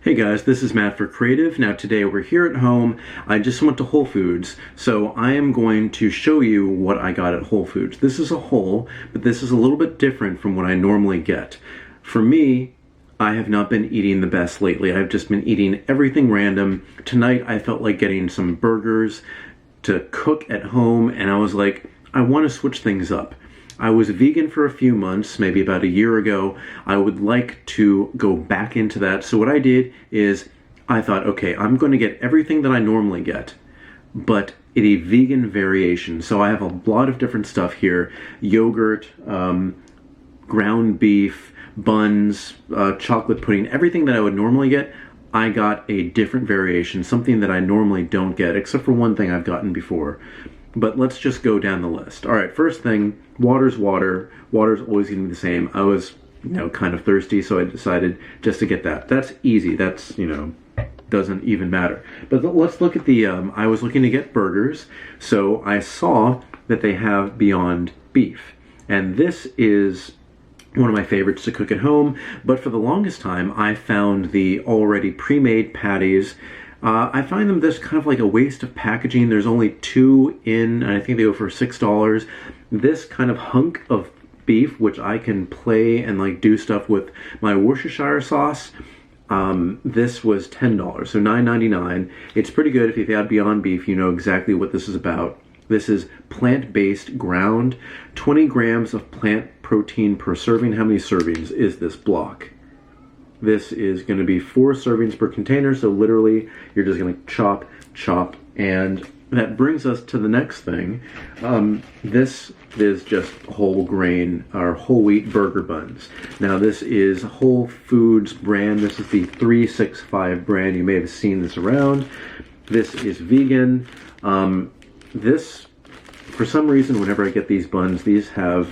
Hey guys, this is Matt for Creative. Now today we're here at home. I just went to Whole Foods, so I am going to show you what I got at Whole Foods. This is a haul, but this is a little bit different from what I normally get. For me, I have not been eating the best lately. I've just been eating everything random. Tonight I felt like getting some burgers to cook at home, and I was like, I want to switch things up. I was vegan for a few months, maybe about a year ago. I would like to go back into that. So what I did is I thought, okay, I'm going to get everything that I normally get, but in a vegan variation. So I have a lot of different stuff here. Yogurt, ground beef, buns, chocolate pudding, everything that I would normally get. I got a different variation, something that I normally don't get, except for one thing I've gotten before. But let's just go down the list. All right, first thing, water's water. Water's always going to be the same. I was, kind of thirsty, so I decided just to get that. That's easy. That's, doesn't even matter. But let's look at the, I was looking to get burgers, so I saw that they have Beyond Beef. And this is one of my favorites to cook at home, but for the longest time, I found the already pre-made patties. I find them this kind of like a waste of packaging. There's only two in, and I think they go for $6. This kind of hunk of beef, which I can play and like do stuff with my Worcestershire sauce, this was $10, so $9.99. It's pretty good. If you've had Beyond Beef, you know exactly what this is about. This is plant-based ground, 20 grams of plant protein per serving. How many servings is this block? This is going to be 4 servings per container, so literally you're just going to chop, chop, and that brings us to the next thing. This is just whole grain or whole wheat burger buns. Now this is Whole Foods brand. This is the 365 brand. You may have seen this around. This is vegan. This, for some reason, whenever I get these buns, these have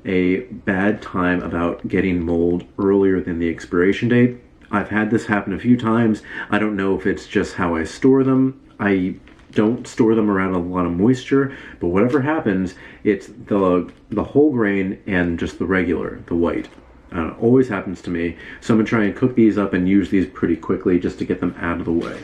a bad time about getting mold earlier than the expiration date. I've had this happen a few times. I don't know if it's just how I store them. I don't store them around a lot of moisture, but whatever happens, it's the whole grain and just the regular, the white. It always happens to me. So I'm gonna try and cook these up and use these pretty quickly just to get them out of the way.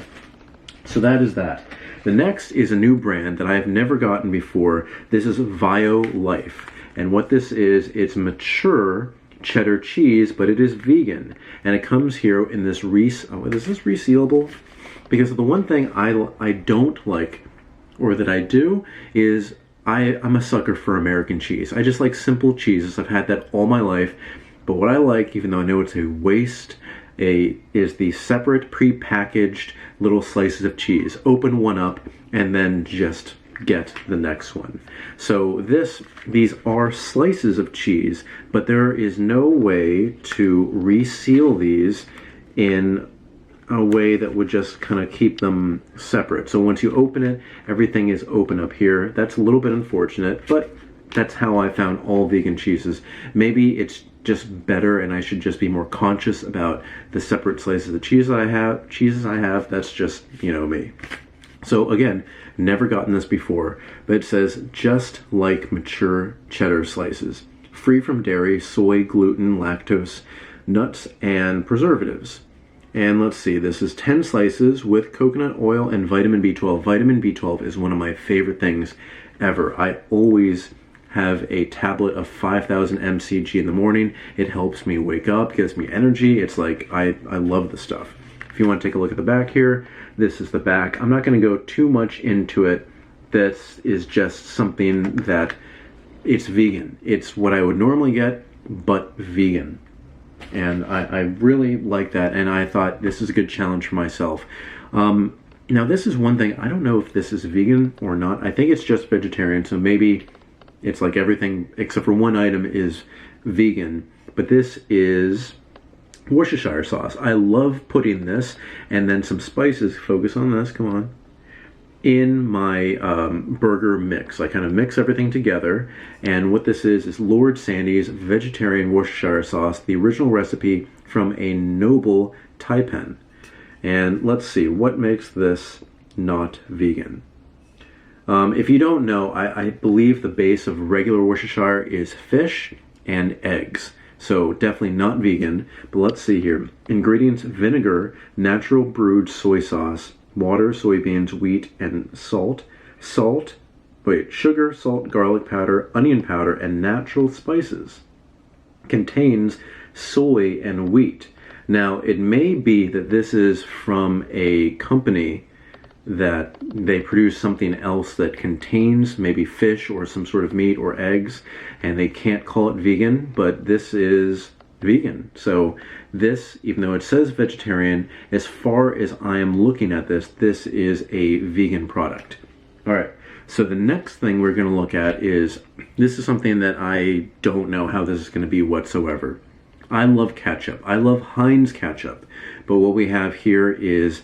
So that is that. The next is a new brand that I have never gotten before. This is Vio Life. And what this is, it's mature cheddar cheese, but it is vegan. And it comes here in this is this resealable? Because the one thing I don't like, or that I do, is I'm a sucker for American cheese. I just like simple cheeses. I've had that all my life. But what I like, even though I know it's a waste, is the separate pre-packaged little slices of cheese. Open one up and then just get the next one. So these are slices of cheese, but there is no way to reseal these in a way that would just kind of keep them separate. So once you open it, everything is open up here. That's a little bit unfortunate, but that's how I found all vegan cheeses. Maybe it's just better and I should just be more conscious about the separate slices of cheeses I have. That's just, me. So again, never gotten this before, but it says just like mature cheddar slices, free from dairy, soy, gluten, lactose, nuts, and preservatives. And let's see, this is 10 slices with coconut oil and vitamin B12. Vitamin B12 is one of my favorite things ever. I always have a tablet of 5,000 mcg in the morning. It helps me wake up, gives me energy. It's like, I love the stuff. If you want to take a look at the back here, this is the back. I'm not going to go too much into it. This is just something that it's vegan. It's what I would normally get, but vegan. And I really like that, and I thought this is a good challenge for myself. Now this is one thing, I don't know if this is vegan or not. I think it's just vegetarian, so maybe it's like everything except for one item is vegan. But this is Worcestershire sauce. I love putting this and then some spices, focus on this, come on, in my burger mix. I kind of mix everything together, and what this is Lord Sandy's vegetarian Worcestershire sauce, the original recipe from a noble taipan. And let's see, what makes this not vegan? If you don't know, I believe the base of regular Worcestershire is fish and eggs. So definitely not vegan. But let's see here. Ingredients: vinegar, natural brewed soy sauce, water, soybeans, wheat, and salt. Sugar, salt, garlic powder, onion powder, and natural spices. Contains soy and wheat. Now, it may be that this is from a company that they produce something else that contains maybe fish or some sort of meat or eggs, and they can't call it vegan, but this is vegan. So this, even though it says vegetarian, as far as I am looking at this, this is a vegan product. All right. So the next thing we're going to look at is, this is something that I don't know how this is going to be whatsoever. I love ketchup. I love Heinz ketchup. But what we have here is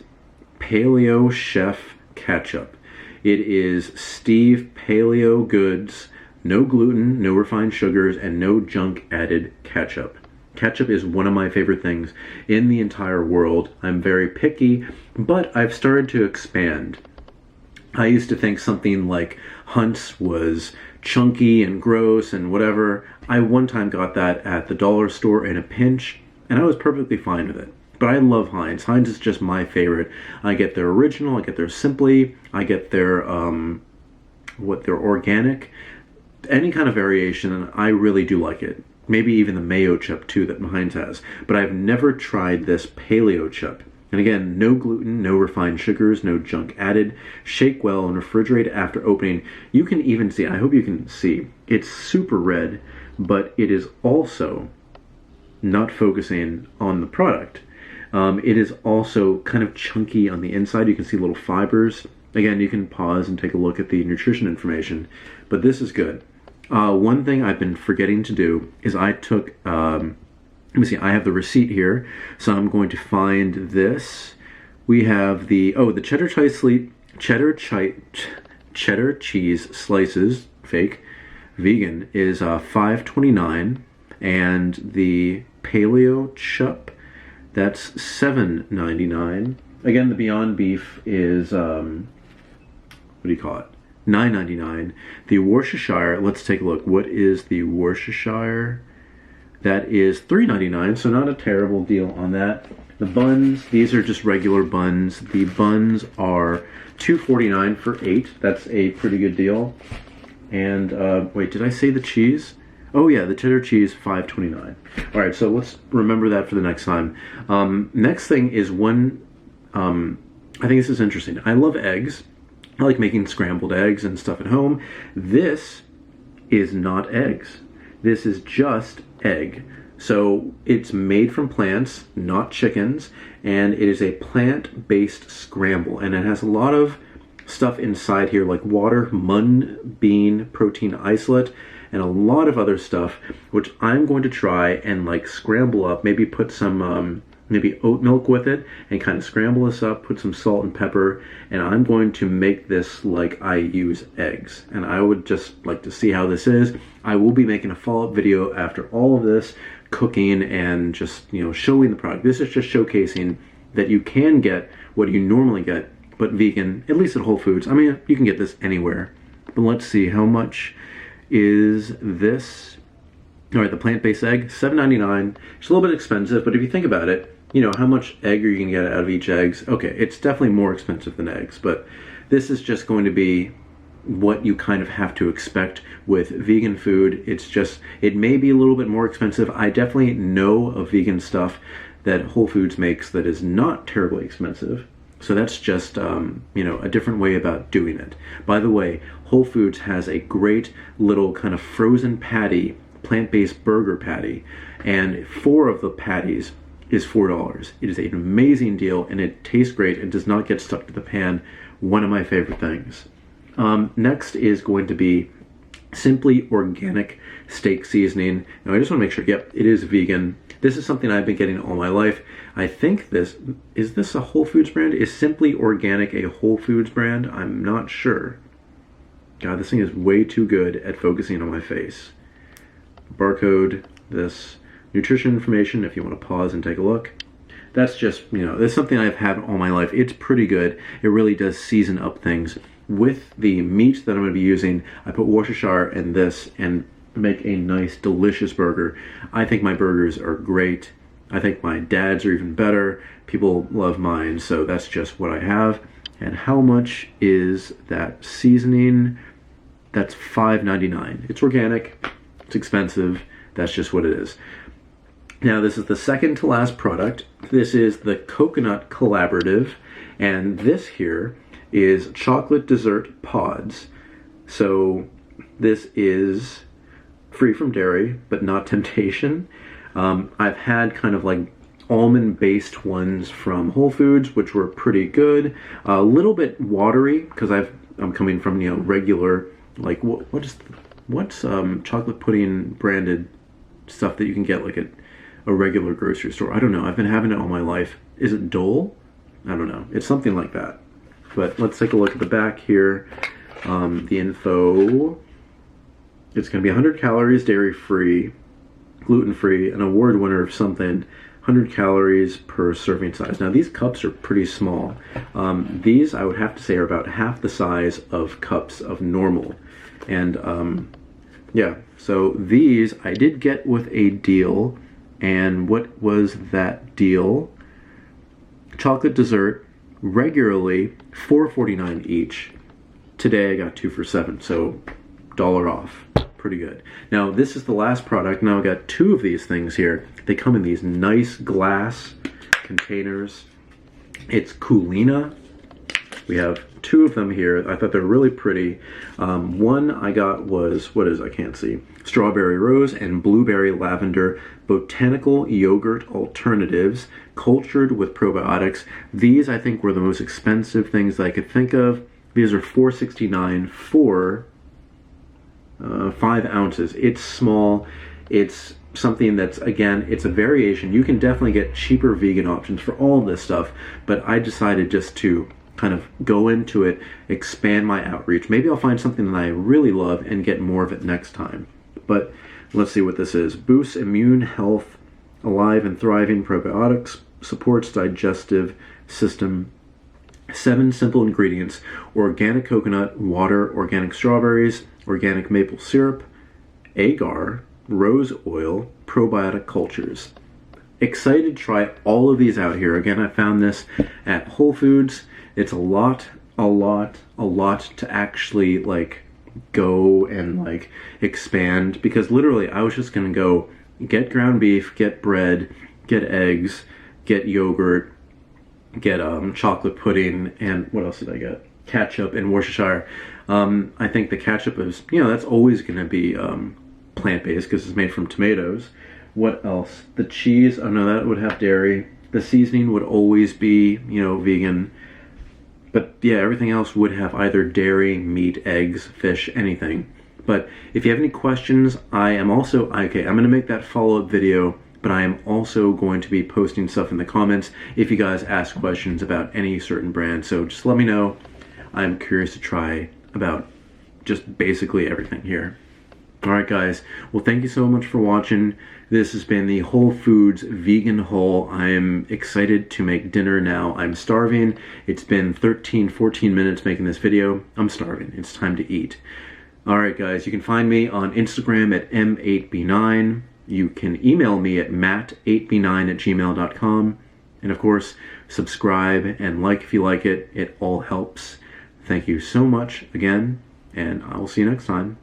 Paleo Chef ketchup. It is Steve Paleo Goods, no gluten, no refined sugars, and no junk added ketchup. Ketchup is one of my favorite things in the entire world. I'm very picky, but I've started to expand. I used to think something like Hunt's was chunky and gross and whatever. I one time got that at the dollar store in a pinch, and I was perfectly fine with it. But I love Heinz. Heinz is just my favorite. I get their original, I get their simply, I get their their organic, any kind of variation, and I really do like it. Maybe even the mayo chip too that Heinz has. But I've never tried this paleo chip. And again, no gluten, no refined sugars, no junk added. Shake well and refrigerate after opening. You can even see, I hope you can see, it's super red, but it is also not focusing on the product. It is also kind of chunky on the inside. You can see little fibers. Again, you can pause and take a look at the nutrition information, but this is good. One thing I've been forgetting to do is I took, let me see, I have the receipt here, so I'm going to find this. We have the cheddar cheese slices, fake, vegan, is $5.29, and the paleo chup, that's $7.99. Again, the Beyond Beef is, what do you call it? $9.99. The Worcestershire, let's take a look. What is the Worcestershire? That is $3.99, so not a terrible deal on that. The buns, these are just regular buns. The buns are $2.49 for 8. That's a pretty good deal. And wait, did I say the cheese? Oh yeah, the cheddar cheese, $5.29. All right, so let's remember that for the next time. Next thing is one, I think this is interesting. I love eggs. I like making scrambled eggs and stuff at home. This is not eggs. This is just egg. So it's made from plants, not chickens, and it is a plant-based scramble. And it has a lot of stuff inside here like water, mung bean protein isolate, and a lot of other stuff, which I'm going to try and like scramble up, maybe put some maybe oat milk with it and kind of scramble this up, put some salt and pepper, and I'm going to make this like I use eggs. And I would just like to see how this is. I will be making a follow-up video after all of this, cooking and just, you know, showing the product. This is just showcasing that you can get what you normally get, but vegan, at least at Whole Foods. I mean, you can get this anywhere. But let's see, how much is this? All right, the plant-based egg, $7.99. It's a little bit expensive, but if you think about it, you know, how much egg are you going to get out of each egg? Okay, it's definitely more expensive than eggs, but this is just going to be what you kind of have to expect with vegan food. It's just, it may be a little bit more expensive. I definitely know of vegan stuff that Whole Foods makes that is not terribly expensive. So that's just, you know, a different way about doing it. By the way, Whole Foods has a great little kind of frozen patty, plant-based burger patty, and 4 of the patties is $4. It is an amazing deal, and it tastes great and does not get stuck to the pan. One of my favorite things. Next is going to be Simply Organic Steak Seasoning. Now I just want to make sure, yep, it is vegan. This is something I've been getting all my life. I think is this a Whole Foods brand? Is Simply Organic a Whole Foods brand? I'm not sure. God, this thing is way too good at focusing on my face. Barcode, this nutrition information, if you want to pause and take a look. That's just, you know, that's something I've had all my life. It's pretty good. It really does season up things. With the meat that I'm going to be using, I put Worcestershire in this, and make a nice, delicious burger. I think my burgers are great. I think my dad's are even better. People love mine, so that's just what I have. And how much is that seasoning? That's $5.99. It's organic. It's expensive. That's just what it is. Now, this is the second to last product. This is the Coconut Collaborative, and this here is chocolate dessert pods. So this is free from dairy, but not temptation. I've had kind of like almond-based ones from Whole Foods, which were pretty good. A little bit watery because I'm coming from, you know, regular, like what's chocolate pudding branded stuff that you can get like at a regular grocery store. I don't know. I've been having it all my life. Is it Dole? I don't know. It's something like that. But let's take a look at the back here. The info. It's going to be 100 calories, dairy-free, gluten-free, an award winner of something. 100 calories per serving size. Now these cups are pretty small. These I would have to say are about half the size of cups of normal. And yeah, so these I did get with a deal. And what was that deal? Chocolate dessert, regularly $4.49 each. Today I got 2 for $7, so $1 off. Pretty good. Now this is the last product. Now I got 2 of these things here. They come in these nice glass containers. It's Kulina. We have 2 of them here. I thought they're really pretty. One I got was, I can't see. Strawberry rose and blueberry lavender botanical yogurt alternatives, cultured with probiotics. These I think were the most expensive things that I could think of. These are $4.69 for 5 ounces. It's small. It's something that's, again, it's a variation. You can definitely get cheaper vegan options for all this stuff, but I decided just to kind of go into it, expand my outreach. Maybe I'll find something that I really love and get more of it next time. But let's see what this is. Boosts immune health, alive and thriving probiotics, supports digestive system. 7 simple ingredients: organic coconut, water, organic strawberries, organic maple syrup, agar, rose oil, probiotic cultures. Excited to try all of these out here. Again, I found this at Whole Foods. It's a lot to actually like go and like expand, because literally I was just gonna go get ground beef, get bread, get eggs, get yogurt, get chocolate pudding, and what else did I get? Ketchup and Worcestershire. I think the ketchup is, you know, that's always gonna be plant-based because it's made from tomatoes. What else? The cheese, oh no, that would have dairy. The seasoning would always be, you know, vegan. But yeah, everything else would have either dairy, meat, eggs, fish, anything. But if you have any questions, I am also, okay, I'm going to make that follow-up video, but I am also going to be posting stuff in the comments if you guys ask questions about any certain brand. So just let me know. I'm curious to try about just basically everything here. Alright guys, well thank you so much for watching. This has been the Whole Foods Vegan Haul. I'm excited to make dinner now. I'm starving. It's been 13-14 minutes making this video. I'm starving. It's time to eat. Alright guys, you can find me on Instagram at m8b9. You can email me at matt8b9@gmail.com. And of course, subscribe and like if you like it. It all helps. Thank you so much again, and I will see you next time.